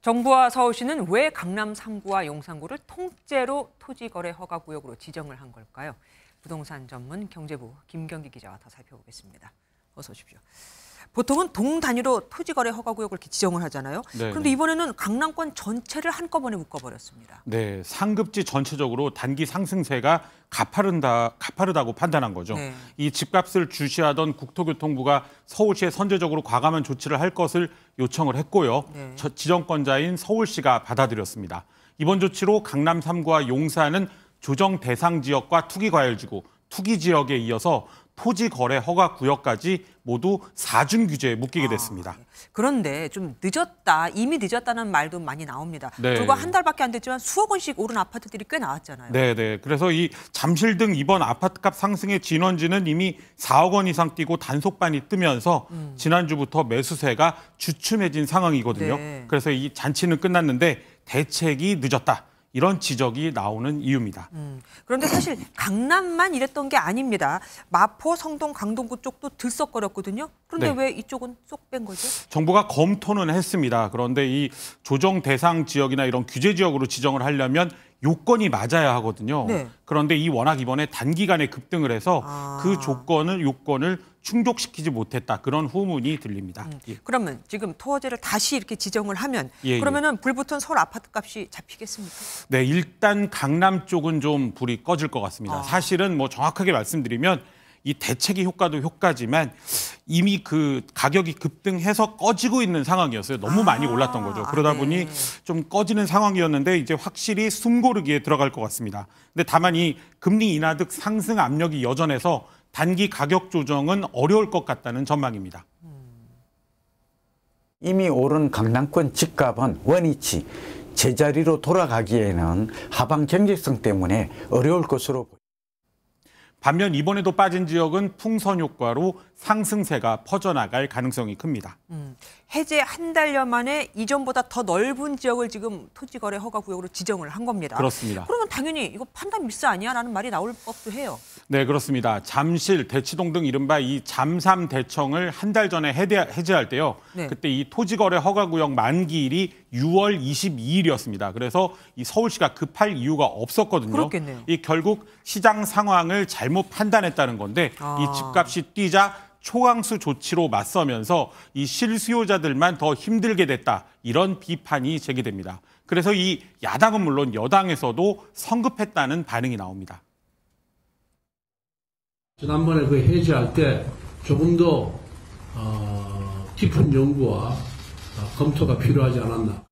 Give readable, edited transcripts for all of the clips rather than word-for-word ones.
정부와 서울시는 왜 강남 3구와 용산구를 통째로 토지거래 허가구역으로 지정을 한 걸까요? 부동산 전문 경제부 김경기 기자와 더 살펴보겠습니다. 어서 오십시오. 보통은 동 단위로 토지거래 허가구역을 이렇게 지정을 하잖아요. 네네. 그런데 이번에는 강남권 전체를 한꺼번에 묶어버렸습니다. 네, 상급지 전체적으로 단기 상승세가 가파르다고 판단한 거죠. 네. 이 집값을 주시하던 국토교통부가 서울시에 선제적으로 과감한 조치를 할 것을 요청을 했고요. 네. 지정권자인 서울시가 받아들였습니다. 이번 조치로 강남 3구와 용산은 조정 대상 지역과 투기과열지구, 투기지역에 이어서 토지거래 허가 구역까지 모두 4중 규제에 묶이게 됐습니다. 네. 그런데 좀 늦었다, 이미 늦었다는 말도 많이 나옵니다. 네. 불과 한 달밖에 안 됐지만 수억 원씩 오른 아파트들이 꽤 나왔잖아요. 네. 그래서 이 잠실 등 이번 아파트값 상승의 진원지는 이미 4억 원 이상 뛰고 단속반이 뜨면서 지난주부터 매수세가 주춤해진 상황이거든요. 네. 그래서 이 잔치는 끝났는데 대책이 늦었다. 이런 지적이 나오는 이유입니다. 그런데 사실 강남만 이랬던 게 아닙니다. 마포, 성동, 강동구 쪽도 들썩거렸거든요. 그런데 네. 왜 이쪽은 쏙 뺀 거죠? 정부가 검토는 했습니다. 그런데 이 조정 대상 지역이나 이런 규제 지역으로 지정을 하려면 요건이 맞아야 하거든요. 네. 그런데 워낙 이번에 단기간에 급등을 해서 그 요건을 충족시키지 못했다. 그런 후문이 들립니다. 그러면 지금 토지를 다시 이렇게 지정을 하면 예. 그러면은 불붙은 서울 아파트 값이 잡히겠습니까? 네, 일단 강남 쪽은 좀 불이 꺼질 것 같습니다. 사실은 정확하게 말씀드리면 이 대책의 효과도 효과지만 이미 그 가격이 급등해서 꺼지고 있는 상황이었어요. 너무 많이 올랐던 거죠. 그러다 보니 네. 좀 꺼지는 상황이었는데 이제 확실히 숨고르기에 들어갈 것 같습니다. 근데 다만 이 금리 인하 등 상승 압력이 여전해서 단기 가격 조정은 어려울 것 같다는 전망입니다. 이미 오른 강남권 집값은 원위치, 제자리로 돌아가기에는 하방 경직성 때문에 어려울 것으로 보입니다. 반면 이번에도 빠진 지역은 풍선 효과로 상승세가 퍼져나갈 가능성이 큽니다. 해제 한 달여 만에 이전보다 더 넓은 지역을 지금 토지거래 허가구역으로 지정을 한 겁니다. 그렇습니다. 그러면 당연히 이거 판단 미스 아니야? 라는 말이 나올 법도 해요. 네, 그렇습니다. 잠실, 대치동 등 이른바 이 잠삼 대청을 한 달 전에 해제할 때요. 네. 그때 이 토지거래 허가구역 만기일이 6월 22일이었습니다. 그래서 이 서울시가 급할 이유가 없었거든요. 그렇겠네요. 이 결국 시장 상황을 잘못 판단했다는 건데 이 집값이 뛰자 초강수 조치로 맞서면서 이 실수요자들만 더 힘들게 됐다. 이런 비판이 제기됩니다. 그래서 이 야당은 물론 여당에서도 성급했다는 반응이 나옵니다. 지난번에 그 해제할 때 조금 더 깊은 연구와 검토가 필요하지 않았나.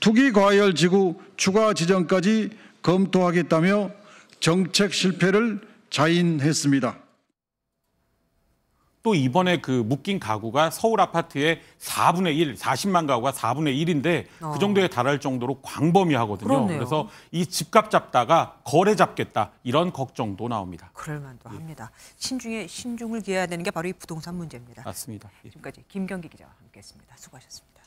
투기과열지구 추가 지정까지 검토하겠다며 정책 실패를 자인했습니다. 또 이번에 그 묶인 가구가 서울 아파트의 4분의 1, 40만 가구가 4분의 1인데 그 정도에 달할 정도로 광범위하거든요. 그렇네요. 그래서 이 집값 잡다가 거래 잡겠다 이런 걱정도 나옵니다. 그럴 만도 합니다. 신중에 신중을 기해야 되는 게 바로 이 부동산 문제입니다. 맞습니다. 지금까지 김경기 기자와 함께했습니다. 수고하셨습니다.